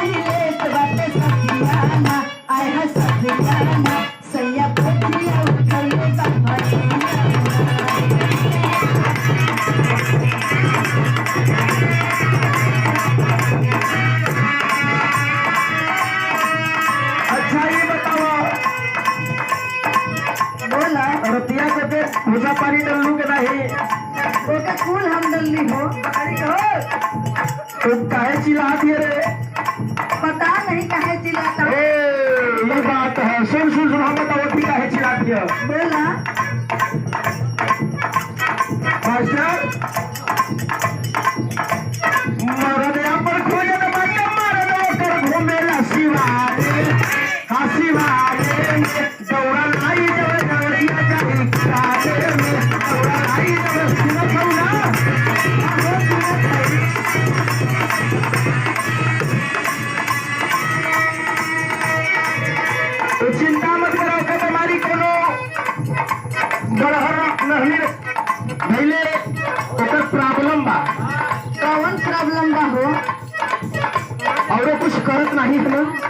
नहीं लेत बाटे सखियाना आय है सखियाना सैया पोखरिया उठले बाबा रतिया के दे भूसा पानी डलू के नहीं ओके फूल हम डलनी हो तो काहे चिल्ला दिए रे पता नहीं काहे चिल्लाता ए ये बात है सुन सुन सुन हम बताओ ठीक काहे चिल्ला दिया बोला मास्टर मरद पर खोजे तो बात मरद कर घूमेला शिवारे शिवारे दौड़ा लाई जब जवरिया जाई कारे में दौड़ा लाई जब सुनो खौना तो चिंता मत करो कि तुम्हारी कोनो बड़हर नहीं भइले ओकर प्रॉब्लम बा कौन प्रॉब्लम बा हो और कुछ करत नहीं हम